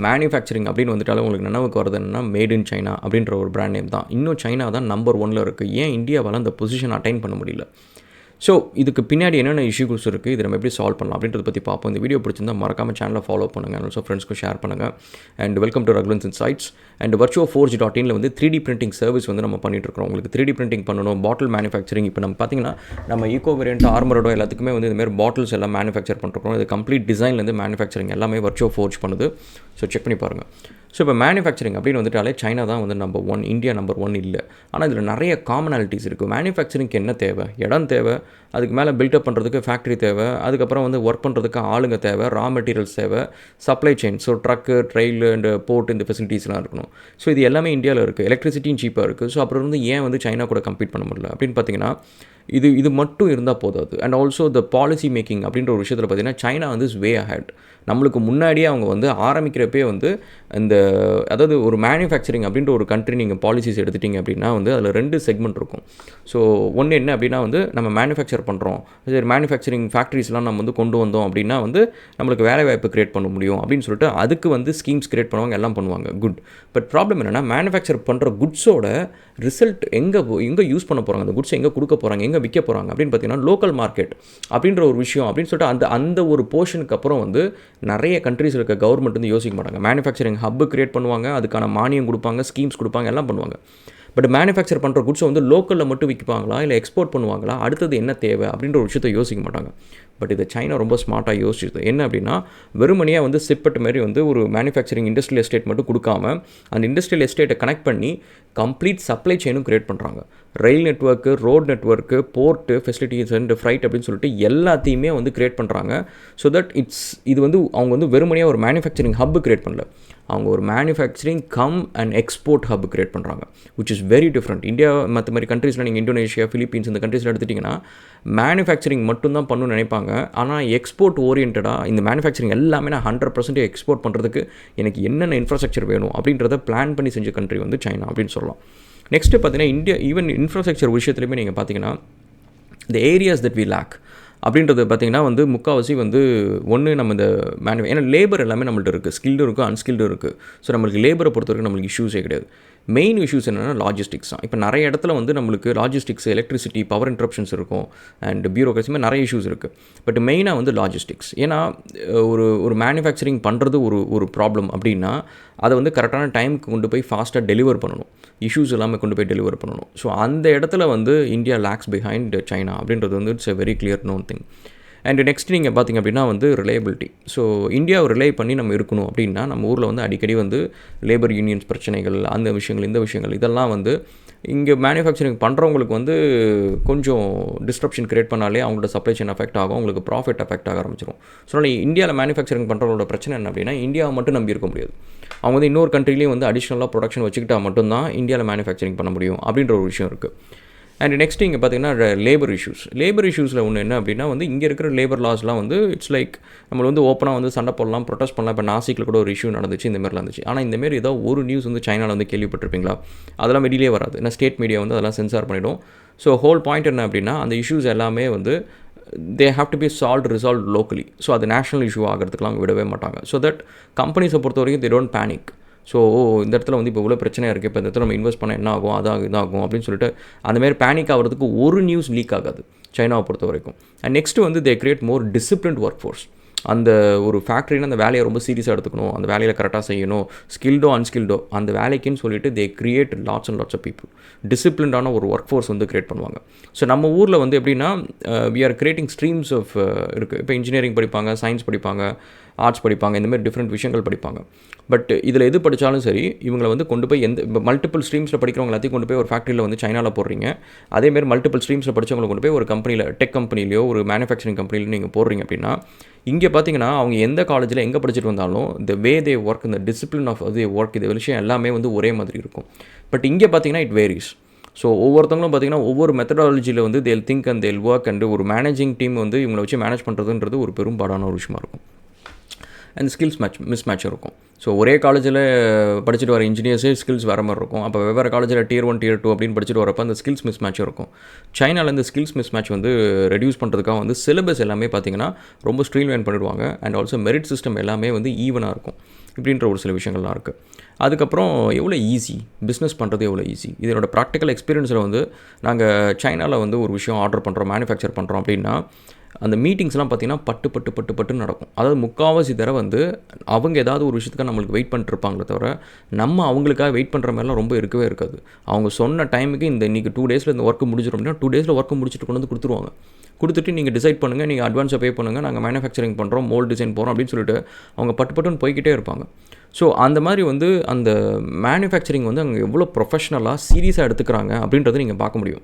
Manufacturing அப்படின்னு வந்துட்டாலும் உங்களுக்கு நினைவுக்கு வருது என்னன்னா மேட் இன் சைனா அப்படின்ற ஒரு பிராண்ட் நேம் தான். இன்னும் சைனா தான் நம்பர் 1 இருக்குது. ஏன் இந்தியாவால் அந்த பொசிஷன் அட்டைன் பண்ண முடியல? ஸோ இதுக்கு பின்னாடி என்னென்ன இஷ்யூஸ் இருக்குது, இதை நம்ம எப்படி சால்வ் பண்ணலாம் அப்படின்றத பற்றி பார்ப்போம். இந்த வீடியோ பிடிச்சிருந்தால் மறக்காமல் சேனலை ஃபாலோ பண்ணுங்கள், ஆல்சோ ஃப்ரெண்ட்ஸ்க்கு ஷேர் பண்ணுங்கள். And welcome to Raghulan's Insights. And virtuoforge.in வந்து 3D பிரிண்டிங் சர்வீஸ் வந்து நம்ம பண்ணிட்டுருக்கோம். உங்களுக்கு 3D பிரிண்டிங் பண்ணணும், பாட்டில் மேனுஃபேக்சரிங். இப்போ நம்ம பார்த்தீங்கன்னா நம்ம ஈகோ வேரியன்ட் ஆர்மரோட எல்லாத்துக்குமே வந்து இதுமாதிரி பாட்டில்ஸ் எல்லாம் மேனுஃபேக்சர் பண்ணுறோம். இது கம்ப்ளீட் டிசைன்லேருந்து மேனுஃபேக்சரிங் எல்லாமே virtuoforge பண்ணுது. ஸோ செக் பண்ணி பாருங்கள். ஸோ இப்போ மேனுஃபேக்சரிங் அப்படின்னு வந்துட்டாலே சைனா தான் வந்து நம்பர் 1, இந்தியா நம்பர் 1 இல்லை. ஆனால் இதில் நிறைய காமனாலிட்டிஸ் இருக்குது. மேனுஃபேக்சரிங்க்கு என்ன தேவை? இடம் தேவை, அதுக்கு மேலே பில்டப் பண்ணுறதுக்கு ஃபேக்ட்ரி தேவை, அதுக்கப்புறம் வந்து ஒர்க் பண்ணுறதுக்கு ஆளுங்க தேவை, ரா மெட்டீரியல்ஸ் தேவை, supply chain, so truck, trail and port இந்த ஃபெசிலிட்டிஸ்லாம் இருக்கணும். ஸோ இது எல்லாமே இந்தியாவில் இருக்குது. எலக்ட்ரிசிட்டியும் சீப்பாக இருக்குது. ஸோ அப்புறம் வந்து ஏன் வந்து சைனா கூட கம்பீட் பண்ண முடியல அப்படின்னு பார்த்தீங்கன்னா இது மட்டும் இருந்தால் போதாது. And also the policy making அப்படின்ற ஒரு விஷயத்தில் பார்த்தீங்கன்னா சைனா வந்து இஸ் வே அஹெட். நம்மளுக்கு முன்னாடியே அவங்க வந்து ஆரம்பிக்கிறப்பே வந்து இந்த அதாவது ஒரு மேனுஃபேக்சரிங் அப்படின்ற ஒரு கண்ட்ரி நீங்கள் பாலிசிஸ் எடுத்துட்டிங்க அப்படின்னா வந்து அதில் 2 செக்மெண்ட் இருக்கும். ஸோ ஒன்று என்ன அப்படின்னா வந்து நம்ம மேனுஃபேக்சர் பண்ணுறோம், சரி மேனுஃபேக்சரிங் ஃபேக்ட்ரிஸ்லாம் நம்ம வந்து கொண்டு வந்தோம் அப்படின்னா வந்து நம்மளுக்கு வேலை வாய்ப்பு கிரியேட் பண்ண முடியும் அப்படின்னு சொல்லிட்டு அதுக்கு வந்து ஸ்கீம்ஸ் கிரியேட் பண்ணுவாங்க, எல்லாம் பண்ணுவாங்க. குட். பட் ப்ராப்ளம் என்னென்னா மேனுஃபேக்சர் பண்ணுற குட்ஸோட ரிசல்ட் எங்கே யூஸ் பண்ண போகிறாங்க, அந்த குட்ஸ் எங்கே கொடுக்க போகிறாங்க, எங்கே விற்க போகிறாங்க அப்படின்னு பார்த்தீங்கன்னா லோக்கல் மார்க்கெட் அப்படின்ற ஒரு விஷயம் அப்படின்னு சொல்லிட்டு அந்த ஒரு போர்ஷனுக்கு அப்புறம் வந்து நிறைய கண்ட்ரீஸ் இருக்க கவர்மெண்ட் வந்து யோசிக்க மாட்டாங்க. மேனுஃபேக்சரிங் ஹப்பு கிரியேட் பண்ணுவாங்க, அதுக்கான மானியம் கொடுப்பாங்க, ஸ்கீம்ஸ் கொடுப்பாங்க, எல்லாம் பண்ணுவாங்க. பட் மேனுஃபேக்சர் பண்ணுற குட்ஸை வந்து லோக்கலில் மட்டும் விற்பாங்களா இல்லை எக்ஸ்போர்ட் பண்ணுவாங்களா, அடுத்தது என்ன தேவை அப்படின்ற ஒரு விஷயத்தை யோசிக்க மாட்டாங்க. பட் இதை சைனா ரொம்ப ஸ்மார்ட்டாக யோசிச்சுது. என்ன அப்படின்னா வெறுமனையாக வந்து சிப்பட் மாரி வந்து ஒரு மேனுஃபேக்சரிங் இண்டஸ்ட்ரியல் எஸ்டேட் மட்டும் கொடுக்காம அந்த இண்டஸ்ட்ரியல் எஸ்டேட்டை கனெக்ட் பண்ணி கம்ப்ளீட் சப்ளை செயினும் கிரியேட் பண்ணுறாங்க. Rail network, road network, port facilities and freight அப்படின்னு சொல்லிட்டு எல்லாத்தையுமே வந்து கிரியேட் பண்ணுறாங்க. ஸோ தட் இது வந்து அவங்க வந்து வெறுமனையாக ஒரு மேனுஃபேக்சரிங் ஹப்பு கிரியேட் பண்ணல, அவங்க ஒரு manufacturing cum and export hub create பண்ணுறாங்க, which is very different. India மற்ற மாதிரி கண்ட்ரீஸில் நீங்கள் இந்தோனேஷியா, ஃபிலிப்பீன்ஸ் இந்த கண்ட்ரீஸில் எடுத்துட்டிங்கன்னா மேனுஃபேக்சரிங் மட்டும்தான் பண்ணணும்னு நினைப்பாங்க. ஆனால் எக்ஸ்போர்ட் ஓரியன்டாக இந்த மேனுஃபேக்சரிங் எல்லாமே நான் 100% எக்ஸ்போர்ட் பண்ணுறதுக்கு எனக்கு என்னென்ன இன்ஃப்ராஸ்ட்ரக்சர் வேணும் அப்படின்றத பிளான் பண்ணி செஞ்ச கண்ட்ரி வந்து சைனா அப்படின்னு சொல்லலாம். நெக்ஸ்ட்டு பார்த்தீங்கன்னா இந்தியா ஈவன் இன்ஃப்ராஸ்ட்ரக்சர் விஷயத்துலையுமே நீங்கள் பார்த்தீங்கன்னா இந்த ஏரியாஸ் தட் வி லேக் அப்படின்றது பார்த்திங்கன்னா வந்து முக்கால்வாசி வந்து ஒன்று நம்ம இந்த ஏன்னா லேபர் எல்லாமே நம்மள்ட்ட இருக்குது, ஸ்கில்டும் இருக்குது, அன்ஸ்கில்டும் இருக்குது. ஸோ நம்மளுக்கு லேபரை பொறுத்தவரைக்கும் நம்மளுக்கு இஷ்யூஸே கிடையாது. மெயின் இஷ்யூஸ் என்னென்னா லாஜிஸ்டிக்ஸ் தான். இப்போ நிறைய இடத்துல வந்து நம்மளுக்கு லாஜிஸ்டிக்ஸ், எலக்ட்ரிசிட்டி, பவர் இன்டரப்ஷன்ஸ் இருக்கும் அண்ட் பியூரோக்ரஸிமே நிறைய இஷ்யூஸ் இருக்குது. பட் மெயினாக வந்து லாஜிஸ்டிக்ஸ். ஏன்னா ஒரு மேனுஃபேக்சரிங் பண்ணுறது ஒரு ப்ராப்ளம் அப்படின்னா அதை வந்து கரெக்டான டைமுக்கு கொண்டு போய் ஃபாஸ்ட்டாக டெலிவர் பண்ணணும், இஷ்யூஸ் எல்லாமே கொண்டு போய் டெலிவர் பண்ணணும். ஸோ அந்த இடத்துல வந்து இந்தியா லேக்ஸ் பிஹைண்ட் சைனா அப்படின்றது வந்து it's a very clear known thing. And next நீங்கள் பார்த்திங்க அப்படின்னா வந்து ரிலையபிலிட்டி. ஸோ இந்தியாவை ரிலை பண்ணி நம்ம இருக்கணும் அப்படின்னா நம்ம ஊரில் வந்து அடிக்கடி வந்து லேபர் யூனியன்ஸ் பிரச்சனைகள், அந்த விஷயங்கள், இந்த விஷயங்கள் இதெல்லாம் வந்து இங்கே மேனுஃபேக்சரிங் பண்ணுறவங்களுக்கு வந்து கொஞ்சம் டிஸ்ட்ரப்ஷன் கிரியேட் பண்ணாலே அவங்களோட சப்ளை செயின் அஃபெக்ட் ஆகும், அவங்களுக்கு ப்ராஃபிட் அஃபெக்ட் ஆக ஆரம்பிச்சிடும். ஸோ அதனால் இந்தியாவில் மேனுஃபேக்சரிங் பண்ணுறவங்களோட பிரச்சனை என்ன அப்படின்னா இந்தியாவை மட்டும் நம்பி இருக்க முடியாது. அவங்க வந்து இன்னொரு கண்ட்ரிலையும் வந்து அடிஷ்னலாக ப்ரொடக்ஷன் வச்சுக்கிட்டால் மட்டும்தான் இந்தியாவில் மேனுஃபேக்சரிங் பண்ண முடியும் அப்படின்ற ஒரு விஷயம் இருக்குது. அண்ட் நெக்ஸ்ட் இங்கே பார்த்தீங்கன்னா லேபர் இஷ்யூஸில் ஒன்று என்ன அப்படின்னா வந்து இங்கே இருக்கிற லேபர் லாஸ்லாம் வந்து இட்ஸ் லைக் நம்ம வந்து ஓப்பனாக வந்து சண்டை போடலாம், ப்ரொடெஸ்ட் பண்ணலாம். இப்போ நாசிக்கில் கூட ஒரு இஷ்யூ நடந்துச்சு, இந்த மாதிரிலாம் இருந்துச்சு. ஆனால் இந்தமாரி ஏதோ ஒரு நியூஸ் வந்து சைனாவில் வந்து கேள்விப்பட்டிருப்பீங்களா? அதெல்லாம் வெளியே வராது, ஏன்னா ஸ்டேட் மீடியா வந்து அதெல்லாம் சென்சார் பண்ணிவிடும். ஸோ ஹோல் பாயிண்ட் என்ன அப்படின்னா அந்த இஷ்யூஸ் எல்லாமே வந்து they have to be resolved locally. So அது நேஷனல் இஷ்யூ ஆகிறதுக்குலாம் விடவே மாட்டாங்க. ஸோ தட் கம்பெனிஸை பொறுத்த வரைக்கும் they don't panic. ஸோ இந்த இடத்துல வந்து இப்போ இவ்வளோ பிரச்சனையாக இருக்குது, இப்போ இந்த இடத்துல நம்ம இன்வெஸ்ட் பண்ண என்ன ஆகும், அதாகும் இதாகும் அப்படின்னு சொல்லிட்டு அந்தமாரி பேனிக் ஆகிறதுக்கு ஒரு நியூஸ் லீக் ஆகாது சைனாவை பொறுத்த வரைக்கும். அண்ட் நெக்ஸ்ட்டு வந்து தே create more disciplined work force. அந்த ஒரு ஃபேக்ட்ரின்னு அந்த வேலையை ரொம்ப சீரியஸாக எடுத்துக்கணும், அந்த வேலையில் கரெக்டாக செய்யணும், ஸ்கில்டோ அன்ஸ்கில்டோ அந்த வேலைக்குன்னு சொல்லிட்டு they create lots and lots of people. டிசிப்ளின்டான ஒரு ஒர்க் ஃபோர்ஸ் வந்து கிரியேட் பண்ணுவாங்க. ஸோ நம்ம ஊரில் வந்து எப்படின்னா we are creating streams of இருக்குது. இப்போ இன்ஜினியரிங் படிப்பாங்க, சயின்ஸ் படிப்பாங்க, ஆர்ட்ஸ் படிப்பாங்க, இந்தமாதிரி டிஃப்ரெண்ட் விஷயங்கள் படிப்பாங்க. பட் இதில் எது படித்தாலும் சரி இவங்களை வந்து கொண்டு போய் இப்போ மல்டிபிள் ஸ்ட்ரீம்ஸில் படிக்கிறவங்க எல்லாத்தையும் கொண்டு போய் ஒரு ஃபேக்ட்ரியில் வந்து சைனாவில் போடுறீங்க. அதேமாதிரி மல்டிபிள் ஸ்ட்ரீம்ஸில் படித்தவங்களை கொண்டு போய் ஒரு கம்பெனியில், டெக் கம்பெனிலையோ ஒரு மேனுஃபேக்சரிங் கம்பெனிலையோ நீங்கள் போடுறீங்க அப்படின்னா இங்கே பார்த்தீங்கன்னா அவங்க எந்த காலேஜில் எங்கே படிச்சுட்டு வந்தாலும் இந்த வே தே ஒர்க், இந்த டிசிப்ளின் ஆஃப் தே ஒர்க், இது விஷயம் எல்லாமே வந்து ஒரே மாதிரி இருக்கும். பட் இங்கே பார்த்தீங்கன்னா இட் வேரிஸ். ஸோ ஒவ்வொருத்தவங்களும் பார்த்திங்கன்னா ஒவ்வொரு மெத்தடாலஜியில் வந்து தேல் திங்க் அண்ட் தேல் ஒர்க் அண்ட் ஒரு மேனேஜிங் டீம் வந்து இவங்களை வச்சு மேனேஜ் பண்ணுறதுன்றது ஒரு பெரும்பாடான ஒரு விஷயமா இருக்கும். அண்ட் ஸ்கில்ஸ் மிஸ்மேட்ச் இருக்கும். ஸோ ஒரே காலேஜில் படிச்சுட்டு வர இன்ஜினியர்ஸே ஸ்கில்ஸ் வேறு மாதிரி இருக்கும். அப்போ வெவ்வேறு காலேஜில் Tier 1 Tier 2 அப்படின்னு படிச்சுட்டு வரப்போ அந்த ஸ்கில்ஸ் மிஸ்மேட்ச் இருக்கும். சைனாவில் இந்த ஸ்கில்ஸ் மிஸ்மேட்ச் வந்து ரெடியூஸ் பண்ணுறதுக்காக வந்து சிலபஸ் எல்லாமே பார்த்திங்கன்னா ரொம்ப ஸ்ட்ரீம்லைன் பண்ணிடுவாங்க. அண்ட் ஆல்சோ மெரிட் சிஸ்டம் எல்லாமே வந்து ஈவனாக இருக்கும். இப்படின்ற ஒரு சில விஷயங்கள்லாம் இருக்குது. அதுக்கப்புறம் எவ்வளோ ஈஸி பிஸ்னஸ் பண்ணுறது, எவ்வளோ ஈஸி. இதனோட ப்ராக்டிக்கல் எக்ஸ்பீரியன்ஸில் வந்து நாங்கள் சைனாவில் வந்து ஒரு விஷயம் ஆர்டர் பண்ணுறோம், மேனுஃபேக்சர் பண்ணுறோம் அப்படின்னா அந்த மீட்டிங்ஸ்லாம் பார்த்திங்கன்னா பட்டு நடக்கும். அதாவது முக்கால்வாசி தடவை வந்து அவங்க ஏதாவது ஒரு விஷயத்துக்காக நம்மளுக்கு வெயிட் பண்ணிட்டுருப்பாங்களே தவிர நம்ம அவங்களுக்காக வெயிட் பண்ணுற மாதிரிலாம் ரொம்ப இருக்கவே இருக்காது. அவங்க சொன்ன டைமுக்கு இன்றைக்கி 2 டேஸில் இந்த ஒர்க்கு முடிஞ்சிடும் அப்படின்னா 2 டேஸில் ஒர்க்கு முடிச்சுட்டு கொண்டு வந்து கொடுத்துருவாங்க. கொடுத்துட்டு நீங்கள் டிசைட் பண்ணுங்கள், நீங்கள் அட்வான்ஸை பே பண்ணுங்கள், நாங்கள் மேனுஃபேக்சரிங் பண்ணுறோம், மோல்ட் டிசைன் போகிறோம் அப்படின்னு சொல்லிட்டு அவங்க பட்டுன்னு போய்கிட்டே இருப்பாங்க. ஸோ அந்த மாதிரி வந்து அந்த மேனுஃபேக்சரிங் வந்து அங்கே எவ்வளோ ப்ரொஃபஷ்னலாக சீரியஸாக எடுத்துக்கிறாங்க அப்படின்றத நீங்கள் பார்க்க முடியும்.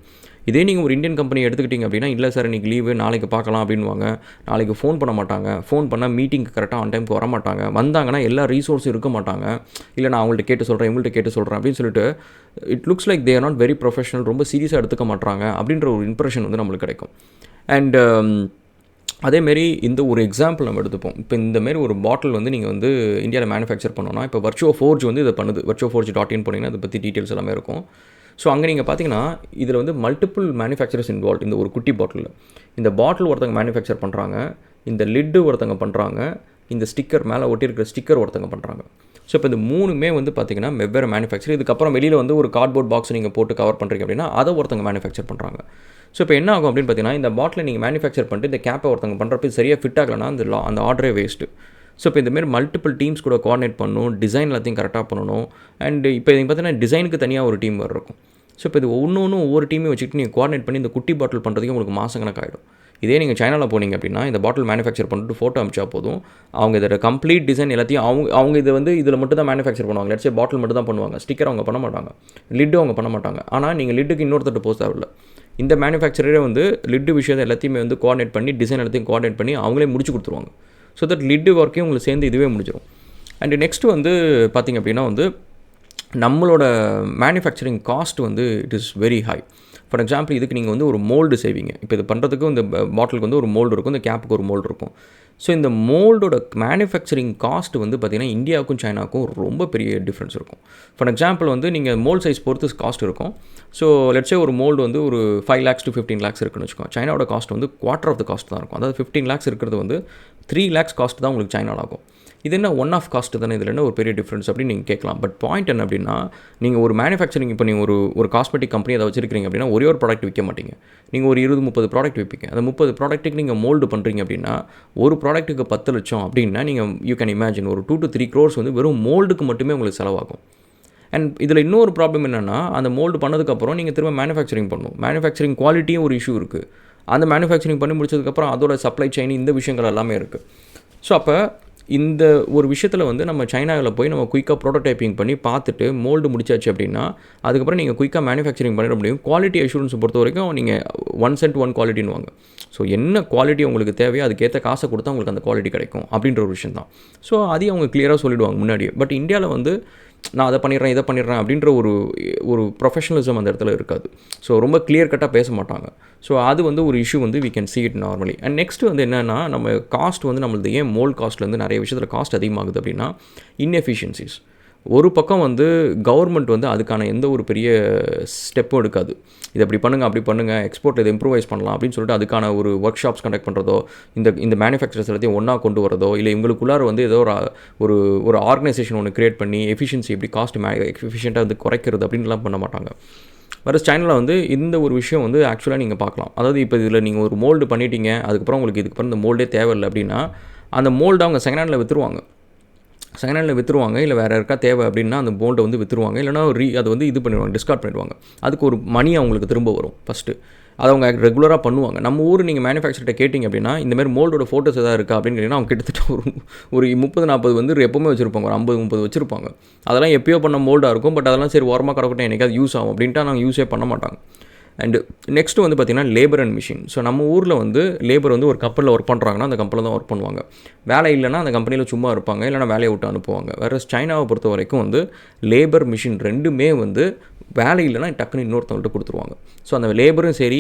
இதே நீங்கள் ஒரு இந்தியன் கம்பெனி எடுத்துக்கிட்டிங்க அப்படின்னா, இல்லை சார் இன்றைக்கி லீவு, நாளைக்கு பார்க்கலாம் அப்படின்வாங்க. நாளைக்கு ஃபோன் பண்ண மாட்டாங்க. ஃபோன் பண்ணால் மீட்டிங்க்கு கரெக்டாக ஆன் டைமுக்கு வர மாட்டாங்க. வந்தாங்கன்னா எல்லா ரீசோர்ஸும் இருக்க மாட்டாங்க. இல்லை நான் அவங்கள்ட்ட கேட்டு சொல்கிறேன், இவங்கள்ட்ட கேட்டு சொல்கிறேன் அப்படின்னு சொல்லிட்டு it looks like they are not very professional, ரொம்ப சீரியஸாக எடுத்துக்க மாட்டாங்க அப்படின்ற ஒரு இம்ப்ரெஷன் வந்து நம்மளுக்கு கிடைக்கும். அண்ட் அதேமாரி இந்த ஒரு எக்ஸாம்பிள் நம்ம எடுத்துப்போம். இப்போ இந்தமாரி ஒரு பாட்டில் வந்து நீங்கள் வந்து இந்தியாவில் மேனுஃபேக்சர் பண்ணோன்னா, இப்போ Virtuo Forge வந்து இதை பண்ணுது. virtuoforge.in போனீங்கன்னா அதை பற்றி டீட்டெயில்ஸ் எல்லாமே இருக்கும். ஸோ அங்கே நீங்கள் பார்த்தீங்கன்னா இதில் வந்து மல்டிபிள் மேனுஃபேக்சரர்ஸ் இன்வால்வ். இந்த ஒரு குட்டி பாட்டிலில் இந்த பாட்டில் ஒருத்தங்க மேனுஃபேக்சர் பண்ணுறாங்க, இந்த லிட்டு ஒருத்தங்க பண்ணுறாங்க, இந்த ஸ்டிக்கர் மேலே ஒட்டியிருக்கிற ஸ்டிக்கர் ஒருத்தங்க பண்ணுறாங்க. ஸோ இப்போ இந்த 3மே வந்து பார்த்திங்கன்னா வெவ்வேறு மேனுஃபேக்சர். இதுக்கப்புறம் வெளியில் வந்து ஒரு கார்ட்போர்ட் பாக்ஸ் நீங்கள் போட்டு கவர் பண்ணுறீங்க அப்படின்னா அதை ஒருத்தங்க மேனுஃபேக்சர் பண்ணுறாங்க. ஸோ இப்போ என்ன ஆகும் அப்படின்னு பார்த்தீங்கன்னா, இந்த பாட்டிலை நீங்கள் மேனுஃபேக்சர் பண்ணிட்டு இந்த கேப்பை ஒருத்தங்க பண்ணுறப்ப சரியாக ஃபிட் ஆகலைன்னா அந்த ஆர்டரே வேஸ்ட்டு. ஸோ இப்போ இந்தமாரி மல்டிபிள் டீம்ஸ் கூட கோஆர்டினேட் பண்ணணும், டிசைன் எல்லாத்தையும் கரெக்டாக பண்ணணும். அண்ட் இப்போ நீங்கள் பார்த்தீங்கன்னா டிசைனுக்கு தனியாக ஒரு டீம் இருக்கும். ஸோ இப்போ இது ஒவ்வொரு டீமையும் வச்சுக்கிட்டு நீங்கள் கோஆர்டினேட் பண்ணி இந்த குட்டி பாட்டில் பண்ணுறதுக்கு உங்களுக்கு மாதக்கணக்காகிடும். இதே நீங்கள் சைனாவில் போனீங்க அப்படின்னா இந்த பாட்டில் மேனுஃபேக்சர் பண்ணிட்டு ஃபோட்டோ அமிச்சா போதும், அவங்க இதோட கம்ப்ளீட் டிசைன் எல்லாத்தையும் அவங்க இதை வந்து இதில் மட்டும் தான் மேனுஃபேக்சர் பண்ணுவாங்க. லெட்ஸ் சே பாட்டில் மட்டும் தான் பண்ணுவாங்க, ஸ்டிக்கர் அவங்க பண்ண மாட்டாங்க, லிட்டு அவங்க பண்ண மாட்டாங்க. ஆனால் நீங்கள் லிட்டுக்கு இன்னொருத்தட்ட போஸ்ட் தேவையில்ல. இந்த மேனுஃபேக்சரரே வந்து லிட்டு விஷயத்தை எல்லாத்தையுமே வந்து கோஆர்டினேட் பண்ணி டிசைன் எல்லாத்தையும் கோஆர்டினேட் பண்ணி அவங்களே முடிச்சு கொடுத்துருவாங்க. ஸோ தட் லிட்டு ஒர்க்கையும் உங்களுக்கு சேர்ந்து இதுவே முடிச்சிடும். அண்ட் நெக்ஸ்ட்டு வந்து பார்த்திங்க அப்படின்னா வந்து நம்மளோட மேனுஃபேக்சரிங் காஸ்ட் வந்து it is very high. For example இதுக்கு நீங்கள் வந்து ஒரு மோல்டு செய்வீங்க. இப்போ இது பண்ணுறதுக்கு இந்த பாட்டிலுக்கு வந்து ஒரு மோல்டு இருக்கும், இந்த கேப்புக்கு ஒரு மோல்டு இருக்கும். ஸோ இந்த மோல்டோட மேனுஃபேக்சரிங் காஸ்ட் வந்து பார்த்திங்கன்னா இந்தியாவுக்கும் சைனாவுக்கும் ரொம்ப பெரிய டிஃப்ரென்ஸ் இருக்கும். ஃபார் எக்ஸாம்பிள் வந்து நீங்கள் மோல்டு சைஸ் பொறுத்து காஸ்ட் இருக்கும். ஸோ லெட்ஸே ஒரு மோல்டு வந்து ஒரு 5 lakhs to 15 lakhs இருக்குன்னு வச்சுக்கோங்க. சைனாவோட காஸ்ட் வந்து குவார்ட்டர் ஆஃப் த காஸ்ட் தான் இருக்கும். அதாவது 15 lakhs இருக்கிறது வந்து 3 lakhs காஸ்ட் தான் உங்களுக்கு சைனாவில் ஆகும். இது என்ன ஒன் ஆஃப் காஸ்ட் தானே, இதில் என்ன ஒரு பெரிய டிஃப்ரென்ஸ் அப்படின்னு நீங்கள் கேட்கலாம். பட் பாயிண்ட் என்ன அப்படின்னா, நீங்கள் ஒரு மேனுஃபேக்சரிங் இப்போ நீங்கள் ஒரு காஸ்மெட்டிக் கம்பெனி அதை வச்சிருக்கீங்க அப்படின்னா ஒரே ஒரு ப்ராடக்ட் விற்க மாட்டீங்க. நீங்கள் ஒரு 20-30 ப்ராடக்ட் விற்பீங்க. அந்த 30 ப்ராடக்ட்டுக்கு நீங்கள் மோல்டு பண்ணுறீங்க அப்படின்னா ஒரு ப்ராடக்ட்டுக்கு 10 லட்சம் அப்படின்னா நீங்கள் யூ கேன் இமேஜின் ஒரு 2 to 3 crores வந்து வெறும் மோல்டுக்கு மட்டுமே உங்களுக்கு செலவாகும். அண்ட் இதில் இன்னொரு ப்ராப்ளம் என்னென்னா, அந்த மோல்டு பண்ணதுக்கப்புறம் நீங்கள் திரும்ப மேனுஃபேக்சரிங் பண்ணணும். மேனுஃபேக்சரிங் குவாலிட்டியும் ஒரு இஷ்யூ இருக்குது. அந்த மேனுஃபேக்சரிங் பண்ணி முடிச்சதுக்கப்புறம் அதோட சப்ளை செயின் இந்த விஷயங்கள் எல்லாமே இருக்குது. ஸோ அப்போ இந்த ஒரு விஷயத்தில் வந்து நம்ம சைனாவில் போய் நம்ம குயிக்காக ப்ரோட்டோடைப்பிங் பண்ணி பார்த்துட்டு மோல்டு முடிச்சாச்சு அப்படின்னா அதுக்கப்புறம் நீங்கள் குயிக்காக மேனுஃபேக்சரிங் பண்ணிட முடியும். குவாலிட்டி அஷூரன்ஸ் பொறுத்த வரைக்கும் நீங்கள் 1 cent 1 qualityன்னு வாங்க. ஸோ என்ன குவாலிட்டி உங்களுக்கு தேவையோ அதுக்கேற்ற காசை கொடுத்தா உங்களுக்கு அந்த குவாலிட்டி கிடைக்கும் அப்படின்ற ஒரு விஷயம் தான். ஸோ அதையும் அவங்க கிளியராக சொல்லிவிடுவாங்க முன்னாடியே. பட் இந்தியாவில் வந்து நான் அதை பண்ணிடுறேன் இதை பண்ணிடுறேன் அப்படின்ற ஒரு ப்ரொஃபஷனலிசம் அந்த இடத்துல இருக்காது. ஸோ ரொம்ப கிளியர் கட்டாக பேச மாட்டாங்க. ஸோ அது வந்து ஒரு இஷ்யூ வந்து we can see it normally. And next வந்து என்னென்னா, நம்ம காஸ்ட் வந்து நம்மளது ஏன் மோல்ட் காஸ்ட்லேருந்து நிறைய விஷயத்தில் காஸ்ட் அதிகமாகுது அப்படின்னா இன்எஃபிஷியன்சிஸ். ஒரு பக்கம் வந்து கவர்மெண்ட் வந்து அதுக்கான எந்த ஒரு பெரிய ஸ்டெப்பும் எடுக்காது. இது அப்படி பண்ணுங்கள் அப்படி பண்ணுங்கள், எக்ஸ்போர்ட்டில் இதை இம்ப்ரூவைஸ் பண்ணலாம் அப்படின்னு சொல்லிட்டு அதுக்கான ஒரு ஒர்க் ஷாப்ஸ் கண்டக்ட் பண்ணுறதோ, இந்த மேனுஃபேக்சரர்ஸ் எல்லாத்தையும் ஒன்றா கொண்டு வரதோ, இல்லை இவங்களுக்குள்ளார வந்து ஏதோ ஒரு ஆர்கனைசேஷன் ஒன்று கிரியேட் பண்ணி எஃபிஷியன்சி எப்படி காஸ்ட் எஃபிஷியண்ட்டாக வந்து குறைக்கிறது அப்படின்லாம் பண்ண மாட்டாங்க. வேறு சைனாவில் வந்து இந்த ஒரு விஷயம் வந்து ஆக்சுவலாக நீங்கள் பார்க்கலாம். அதாவது இப்போ இதில் நீங்கள் ஒரு மோல்டு பண்ணிட்டீங்க, அதுக்கப்புறம் உங்களுக்கு இதுக்கப்புறம் இந்த மோல்டே தேவையில்லை அப்படின்னா அந்த மோல்டு அவங்க செகண்ட் ஹேண்டில் விற்றுருவாங்க. இல்லை வேறு யாருக்கா தேவை அப்படின்னா அந்த மோல்டை வந்து விற்றுருவாங்க. இல்லைனா அதை வந்து இது பண்ணிடுவாங்க, டிஸ்கார்ட் பண்ணிடுவாங்க. அதுக்கு ஒரு மணி அவங்களுக்கு திரும்ப வரும் ஃபஸ்ட்டு. அதை அவங்க ரெகுலராக பண்ணுவாங்க. நம்ம ஊர் நீங்கள் மேனுஃபேக்சர்கிட்ட கேட்டிங்க அப்படின்னா இந்தமாதிரி மோல்டோட ஃபோட்டோஸ் எதாவது இருக்கா அப்படின்னு கேட்டிங்கன்னா அவங்க கிட்டத்தட்ட ஒரு 30-40 வந்து எப்போவுமே வச்சுருப்பாங்க. ஒரு 50-30 வச்சுருப்பாங்க. அதெல்லாம் எப்பயோ பண்ண மோல்டாக இருக்கும். பட் அதெல்லாம் சரி ஓரமாக கிடக்கட்டும், எனக்காவது யூஸ் ஆகும் அப்படின்ட்டு நாங்கள் யூஸே பண்ண மாட்டாங்க. அண்டு நெக்ஸ்ட்டு வந்து பார்த்திங்கன்னா லேபர் அண்ட் மிஷின். ஸோ நம்ம ஊரில் வந்து லேபர் வந்து ஒரு கம்பெனியில் ஒர்க் பண்ணுறாங்கன்னா அந்த கம்பெனியில் தான் ஒர்க் பண்ணுவாங்க. வேலை இல்லைனா அந்த கம்பெனியில் சும்மா இருப்பாங்க, இல்லைனா வேலையை விட்டு அனுப்புவாங்க. வேறு சைனாவை பொறுத்த வரைக்கும் வந்து லேபர் மிஷின் ரெண்டுமே வந்து வேலை இல்லைனா டக்குன்னு இன்னொருத்தவங்கள்ட்ட கொடுத்துருவாங்க. ஸோ அந்த லேபரும் சரி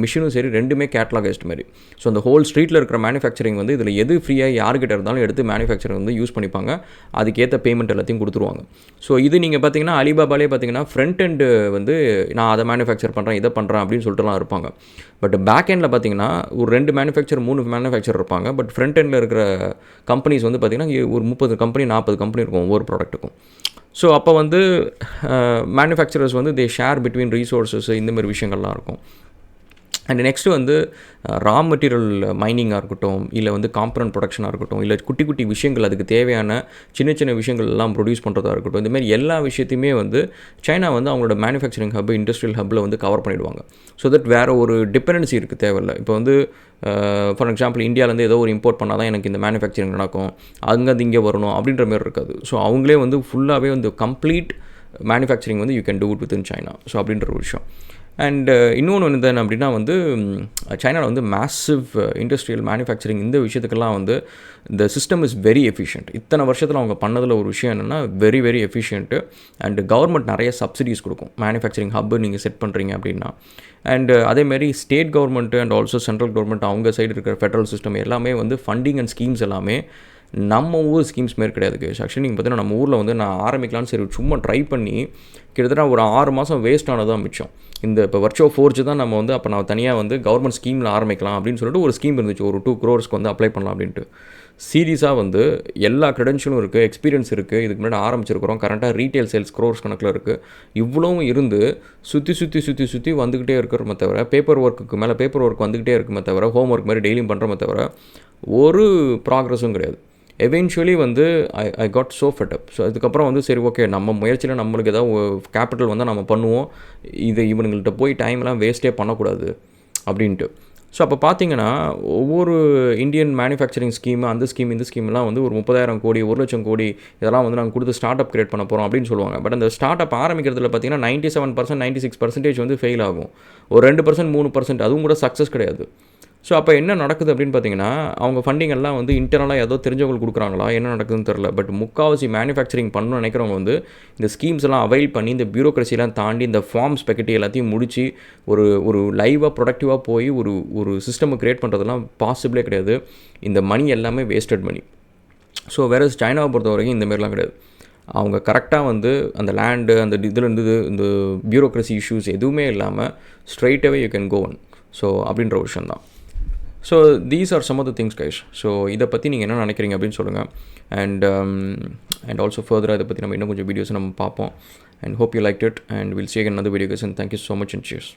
மிஷினும் சரி ரெண்டுமே கேட்லாகைஸ்ட் மாதிரி. ஸோ அந்த ஹோல் ஸ்ட்ரீட்டில் இருக்கிற மேனுஃபேக்சரிங் வந்து இதில் எது ஃப்ரீயாக யார்கிட்ட இருந்தாலும் எடுத்து மேனுஃபேக்சரிங் வந்து யூஸ் பண்ணிப்பாங்க. அதுக்கேற்ற பேமெண்ட் எல்லாத்தையும் கொடுத்துருவாங்க. ஸோ இது நீங்கள் பார்த்தீங்கன்னா அலிபாபாலே பார்த்தீங்கன்னா ஃப்ரண்ட் எண்டு வந்து நான் அதை மேனுஃபேக்சர் பண்ணுறேன் இதை பண்ணுறேன் அப்படின்னு சொல்லிட்டுலாம் இருப்பாங்க. பட் பேக் எண்டில் பார்த்தீங்கன்னா ஒரு 2 மேனுஃபேக்சர் 3 மேனுஃபேக்சர் இருப்பாங்க. பட் ஃப்ரண்ட் எண்டில் இருக்கிற கம்பெனிஸ் வந்து பார்த்திங்கன்னா ஒரு 30 கம்பெனி 40 கம்பெனி இருக்கும் ஒவ்வொரு ப்ராடக்ட்டுக்கும். ஸோ அப்போ வந்து மேனுஃபேக்சரர்ஸ் வந்து தே ஷேர் பிட்வீன் ரீசோர்ஸஸ் இந்தமாதிரி விஷயங்கள்லாம் இருக்கும். அண்ட் நெக்ஸ்ட்டு வந்து ரா மெட்டீரியல் மைனிங்காக இருக்கட்டும், இல்லை வந்து காம்பனன்ட் ப்ரொடக்ஷனாக இருக்கட்டும், இல்லை குட்டி குட்டி விஷயங்கள் அதுக்கு தேவையான சின்ன சின்ன விஷயங்கள் எல்லாம் ப்ரொடியூஸ் பண்ணுறதா இருக்கட்டும், இந்தமாதிரி எல்லா விஷயத்தையுமே வந்து சைனா வந்து அவங்களோட மேனுஃபேக்சரிங் ஹப் இண்டஸ்ட்ரியல் ஹப்பில் வந்து கவர் பண்ணிவிடுவாங்க. ஸோ தட் வேறு ஒரு டிபெண்டன்சி இருக்குது தேவையில்லை. இப்போ வந்து ஃபார் எக்ஸாம்பிள் இந்தியாவிலேருந்து ஏதோ ஒரு இம்போர்ட் பண்ணால் தான் எனக்கு இந்த மேனுஃபேக்சரிங் நடக்கும், அங்கேருந்து இங்கே வரணும் அப்படின்ற மாதிரி இருக்காது. ஸோ அவங்களே வந்து ஃபுல்லாகவே வந்து கம்ப்ளீட் மேனுஃபேக்சரிங் வந்து you can do it within China. So அப்படின்ற ஒரு விஷயம். அண்ட் இன்னொன்று வந்து என்ன அப்படின்னா வந்து சைனாவில் வந்து மேசிவ் இண்டஸ்ட்ரியல் மேனுஃபேக்சரிங் இந்த விஷயத்துக்கெல்லாம் வந்து இந்த சிஸ்டம் இஸ் வெரி எஃபிஷியன்ட். இத்தனை வருஷத்தில் அவங்க பண்ணதில் ஒரு விஷயம் என்னென்னா very very efficient. And government நிறைய சப்சிடிஸ் கொடுக்கும் மேனுஃபேக்சரிங் ஹப்பு நீங்கள் செட் பண்ணுறீங்க அப்படின்னா. அண்ட் அதேமாரி state government and also central government அவங்க சைடு இருக்கிற ஃபெடரல் சிஸ்டம் எல்லாமே வந்து ஃபண்டிங் அண்ட் ஸ்கீம்ஸ் எல்லாமே நம்ம ஊர் ஸ்கீம்ஸ் மாரி கிடையாது. ஆக்சுவலி நீங்கள் பார்த்தீங்கன்னா நம்ம ஊரில் வந்து நான் ஆரம்பிக்கலான்னு சரி சும்மா ட்ரை பண்ணி கிட்டத்தட்ட ஒரு 6 மாதம் வேஸ்ட் ஆனதான் மிச்சம். இந்த இப்போ வர்ச்சுவல் ஃபோர்ஜ் தான் நம்ம வந்து அப்போ நான் தனியாக வந்து கவர்மெண்ட் ஸ்கீமில் ஆரம்பிக்கலாம் அப்படின்னு சொல்லிட்டு ஒரு ஸ்கீம் இருந்துச்சு, ஒரு 2 crores வந்து அப்ளை பண்ணலாம் அப்படின்ட்டு. சீரியஸாக வந்து எல்லா க்ரெடென்ஷியலும் இருக்குது, எக்ஸ்பீரியன்ஸ் இருக்குது, இதுக்கு முன்னாடி ஆரம்பிச்சிருக்கிறோம், கரெக்டாக ரீட்டெயில் சேல்ஸ் crores கணக்கில் இருக்குது, இவ்வளவும் இருந்து சுற்றி வந்துக்கிட்டே இருக்கிறோமே தவிர பேப்பர் ஒர்க்குக்கு மேலே பேப்பர் ஒர்க் வந்துக்கிட்டே இருக்குமே தவிர ஹோம் ஒர்க் மாதிரி டெய்லியும் பண்ணுறோமே தவிர ஒரு ப்ராக்ரஸும் கிடையாது. எவென்ச்சுவலி வந்து I got so fed up. So அதுக்கப்புறம் வந்து சரி ஓகே நம்ம முயற்சியில் நம்மளுக்கு ஏதாவது கேபிட்டல் வந்தால் நம்ம பண்ணுவோம், இது இவனுங்கள்ட்ட போய் டைம்லாம் வேஸ்ட்டே பண்ணக்கூடாது அப்படின்ட்டு. ஸோ அப்போ பார்த்தீங்கன்னா ஒவ்வொரு இந்தியன் மேனுஃபேக்சரிங் ஸ்கீமு அந்த ஸ்கீம் இந்த ஸ்கீம்லாம் வந்து ஒரு 30,000 கோடி 1,00,000 கோடி இதெல்லாம் வந்து நாங்கள் கொடுத்து ஸ்டார்ட் அப் கிரியேட் பண்ண போகிறோம் அப்படின்னு சொல்லுவாங்க. பட் அந்த ஸ்டார்ட் அப் ஆரம்பிக்கிறதுல பார்த்தீங்கன்னா 97% 96% வந்து ஃபெயில் ஆகும். ஒரு 2% 3% அதுவும் கூட சக்ஸஸ் கிடையாது. ஸோ அப்போ என்ன நடக்குது அப்படின்னு பார்த்தீங்கன்னா அவங்க ஃபண்டிங் எல்லாம் வந்து இன்டர்னலாக ஏதோ தெரிஞ்சவங்களுக்கு கொடுக்குறாங்களா என்ன நடக்குதுன்னு தெரில. பட் முக்கால்வாசி மேனுஃபேக்சரிங் பண்ணணும்னு நினைக்கிறவங்க வந்து இந்த ஸ்கீம்ஸ் எல்லாம் அவைல் பண்ணி இந்த பியூரோக்ரஸிலாம் தாண்டி இந்த ஃபார்ம்ஸ் பெக்கெட்டி எல்லாத்தையும் முடித்து ஒரு லைவாக ப்ரொடக்டிவாக போய் ஒரு சிஸ்டமை க்ரியேட் பண்ணுறதுலாம் பாசிபிளே கிடையாது. இந்த மணி எல்லாமே வேஸ்டட் மணி. ஸோ வேறு சைனாவை பொறுத்த வரைக்கும் இந்தமாரிலாம் கிடையாது. அவங்க கரெக்டாக வந்து அந்த லேண்டு அந்த இதில் இருந்தது இந்த பியூரோக்ரஸி இஷ்யூஸ் எதுவுமே இல்லாமல் ஸ்ட்ரைட்டாகவே you can go on. So அப்படின்ற ஒரு விஷயம் தான். So these are some of the things guys. So இதை பற்றி நீங்கள் என்ன நினைக்கிறீங்க அப்படின்னு சொல்லுங்கள். அண்ட் ஆல்சோ ஃபர்தராக இதை பற்றி நம்ம இன்னும் கொஞ்சம் வீடியோஸ் நம்ம பார்ப்போம். And hope you like it and will see you again another video guys and thank you so much and cheers.